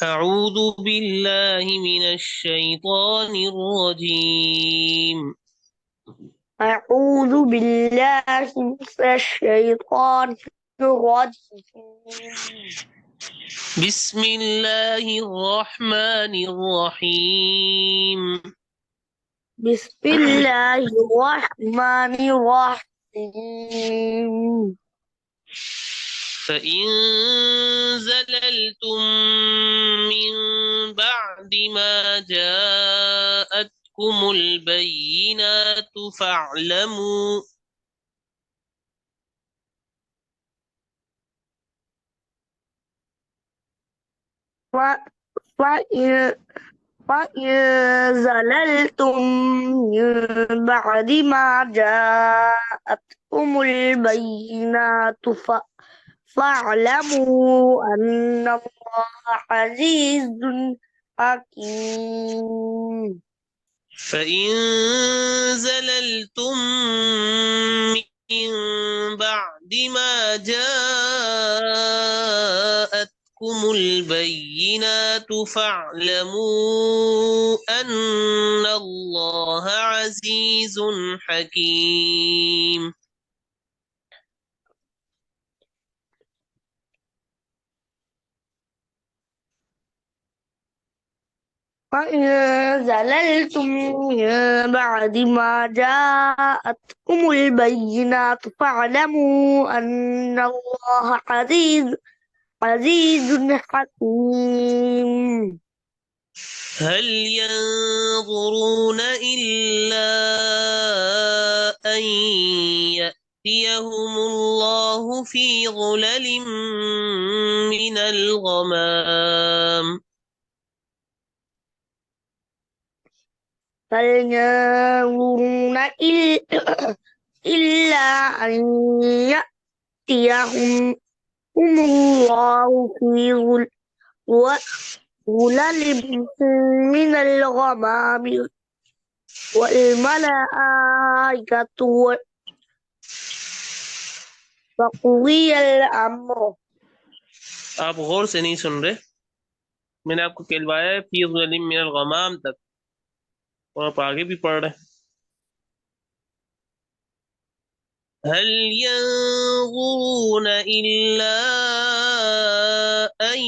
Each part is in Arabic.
أعوذ بالله من الشيطان الرجيم. أعوذ بالله من الشيطان الرجيم. بسم الله الرحمن الرحيم. بسم الله الرحمن الرحيم. فإن زللتم من بعد ما جاءتكم البينات ف- فإن فإن زللتم من بعد ما جاءتكم البينات فاعلموا أن الله عزيز حكيم. فإن زللتم من بعد ما جاءتكم البينات فاعلموا أن الله عزيز حكيم. فإن زللتم من بعد ما جاءتكم البينات فاعلموا أن الله عزيز حكيم. هل ينظرون إلا أن يأتيهم الله في ظلل من الغمام. هل ينظرون إلا أن يأتيهم الله في ظلل من الغمام والملائكة وقضي الأمر. आप गौर से नहीं सुन रहे। मैंने आपको कहलवाया है फी ज़ुललिम मिनल गमाम तक, और आप आगे भी पढ़ रहे हैं। هل ينظرون إلا أن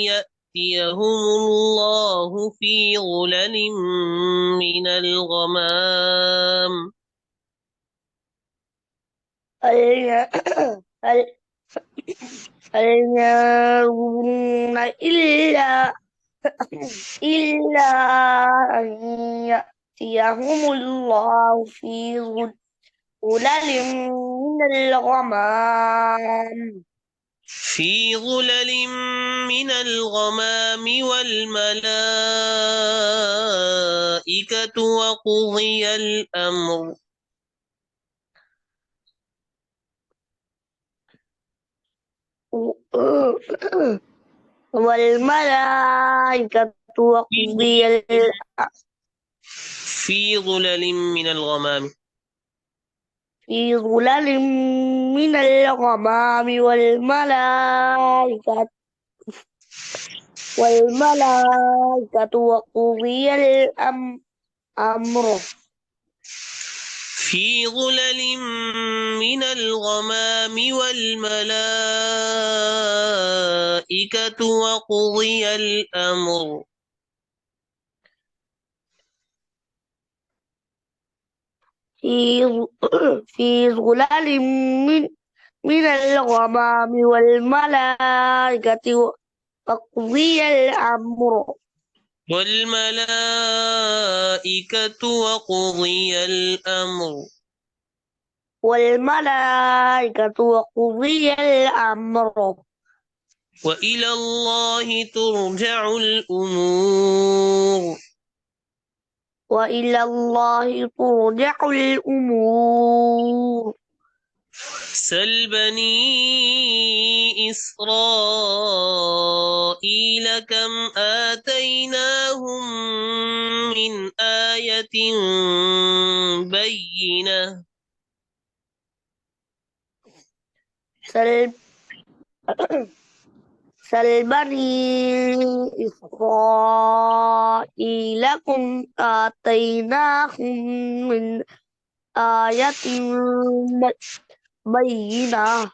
يأتيهم الله في ظلل من الغمام. هل هل هل ينظرون إلا أن يأتيهم الله في ظلل من الغمام في ظلل من الغمام والملائكة وقضي الأمر. والملائكة وقضي في ظلل من الغمام. في ظلل من الغمام والملائكة وقضي الأمر. في ظلل من الغمام والملائكة وقضي الأمر. في في ظلال من الغمام والملائكة وقضي الأمر. والملائكة وقضي الأمر. والملائكة وقضي الأمر. وإلى الله ترجع الأمور. وإلى الله ترجع الأمور. سل بني إسرائيل كم آتيناهم من آية بينة. سل سل بني إسرائيل كم آتيناهم من آية بينة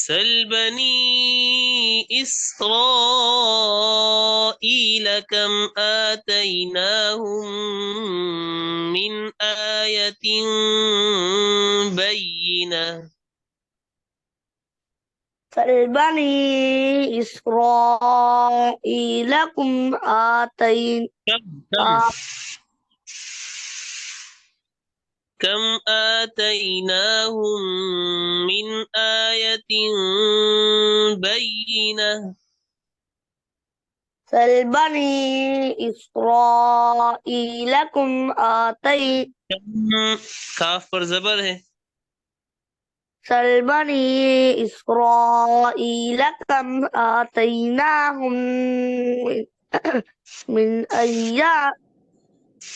سل بني إسرائيل كم آتيناهم من آية بينة. سل بني إسرائيل كم كم كم آتيناهم من آية بينة. سل بني إسرائيل كم काफ पर जबर है। سل بني إسرائيل كم آتيناهم من آيات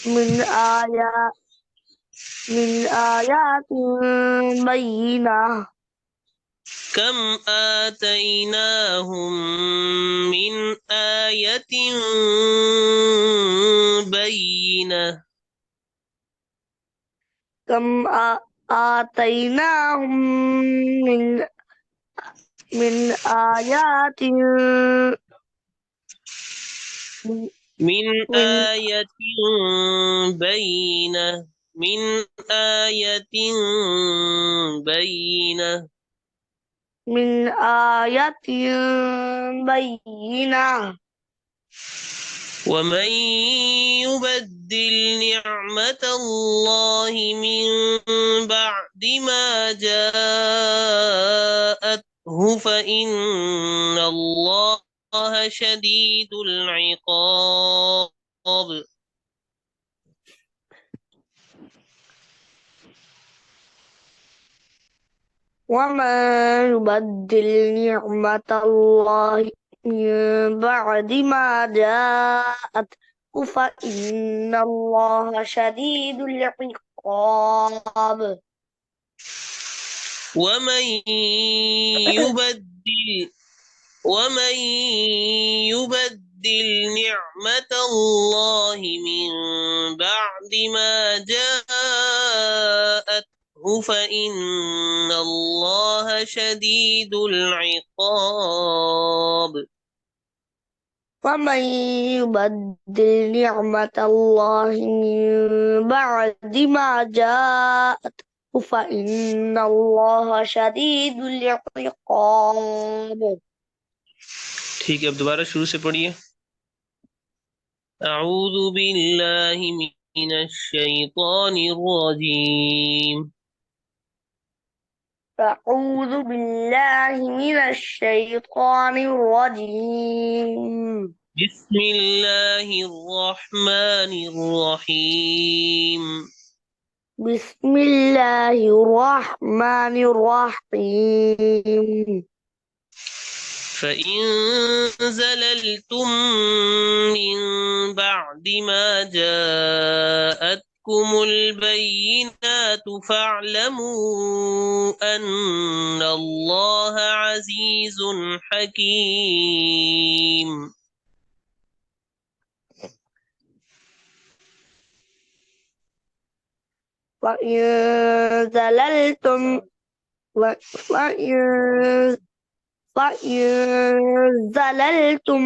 من آيات من آيات بينة كم آتيناهم من آية بينة. كم آتيناهم من من آيات من من آية بينة. من آية بينة. من آية بينة ومن يبدل نعمة الله من بعد ما جاءته فإن الله شديد العقاب. وما يبدل نعمة الله من بعد ما جاءته فإن الله شديد العقاب ومن يبدل ومن يبدل نعمة الله من بعد ما جاءته فإن الله شديد العقاب. ومن يبدل نعمة الله من بعد ما جاءته فإن الله شديد العقاب ठीक है, अब दोबारा शुरू से पढ़िए। أعوذ بالله من الشيطان الرجيم. أعوذ بالله من الشيطان الرجيم بسم الله الرحمن الرحيم. بسم الله الرحمن الرحيم فإن زللتم من بعد ما جاءتكم البينات فاعلموا أن الله عزيز حكيم. وإن زللتم وإن فإن زللتم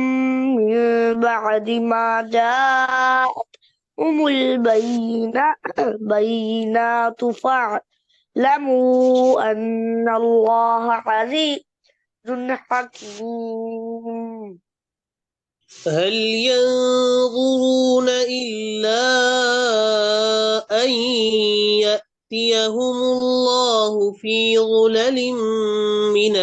من بعد ما جاءتكم البينات فاعلموا أن الله عزيز حكيم هل ينظرون إلا أن يأتيهم الله في ظلل من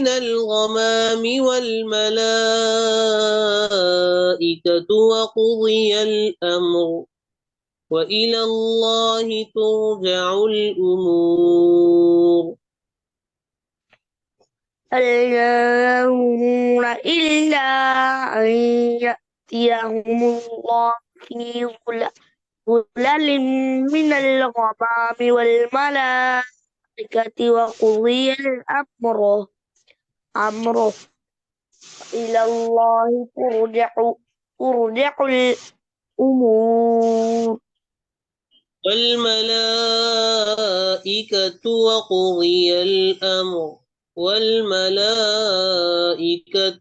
الغمام والملائكة وقضي الأمر وإلى الله ترجع الأمور. هل ينظرون إلا أن يأتيهم الله في ظلل من الغمام والملائكة وقضي الأمر إلى الله ترجع الأمور. والملائكة وقضي الأمر والملائكة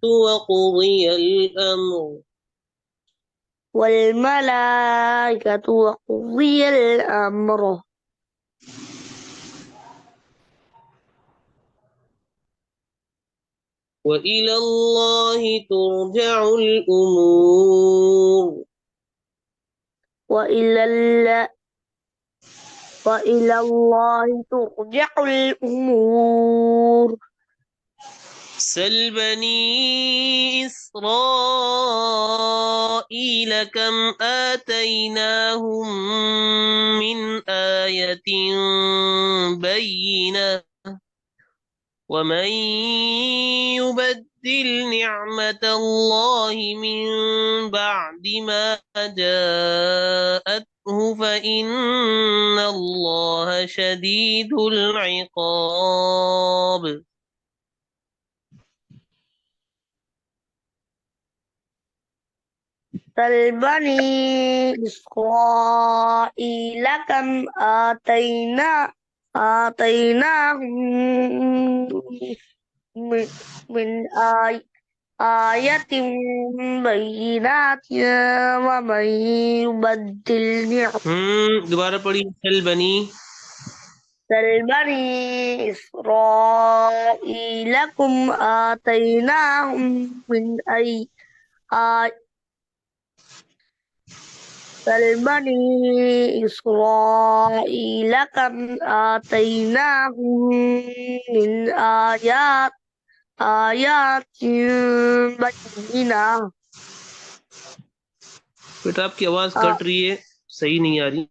وقضي الأمر والملائكة وقضي الأمر وإلى الله ترجع الأمور. وإلى ال- وإلى الله ترجع الأمور. سل بني إسرائيل كم آتيناهم من آية بينة ومن يبدل نعمة الله من بعد ما جاءته فإن الله شديد العقاب. سل بني إسرائيل كم آتيناهم من آية بينات ومن يبدل نعمة दोबारा पढ़िए सल बनी بني إسرائيل كم آتيناهم من آية بني إسرائيل كم آتيناهم من آيات بينة बेटा आपकी आवाज कट रही है, सही नहीं आ रही,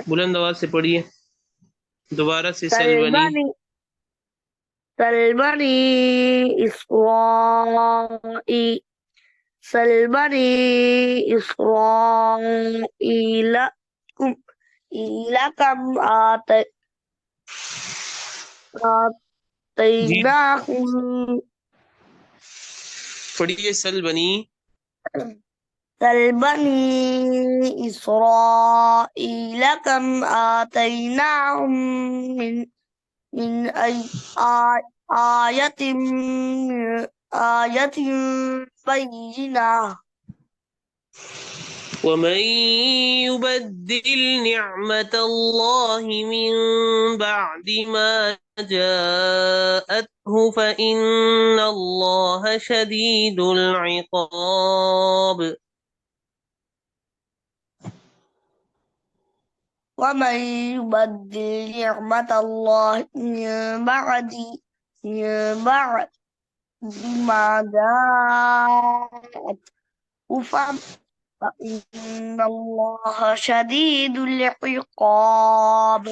बुलंद आवाज से पढ़िए दोबारा से सल बनी بني إسرائيل بني إسرائيل كم كم जी آتيناهم पढ़िए सल बनी بني إسرائيل كم آتيناهم من آية آية بينة ومن يبدل نعمة الله من بعد ما جاءته فإن الله شديد العقاب. ومن يبدل نعمة الله من بعد ما جاءته فإن الله شديد العقاب.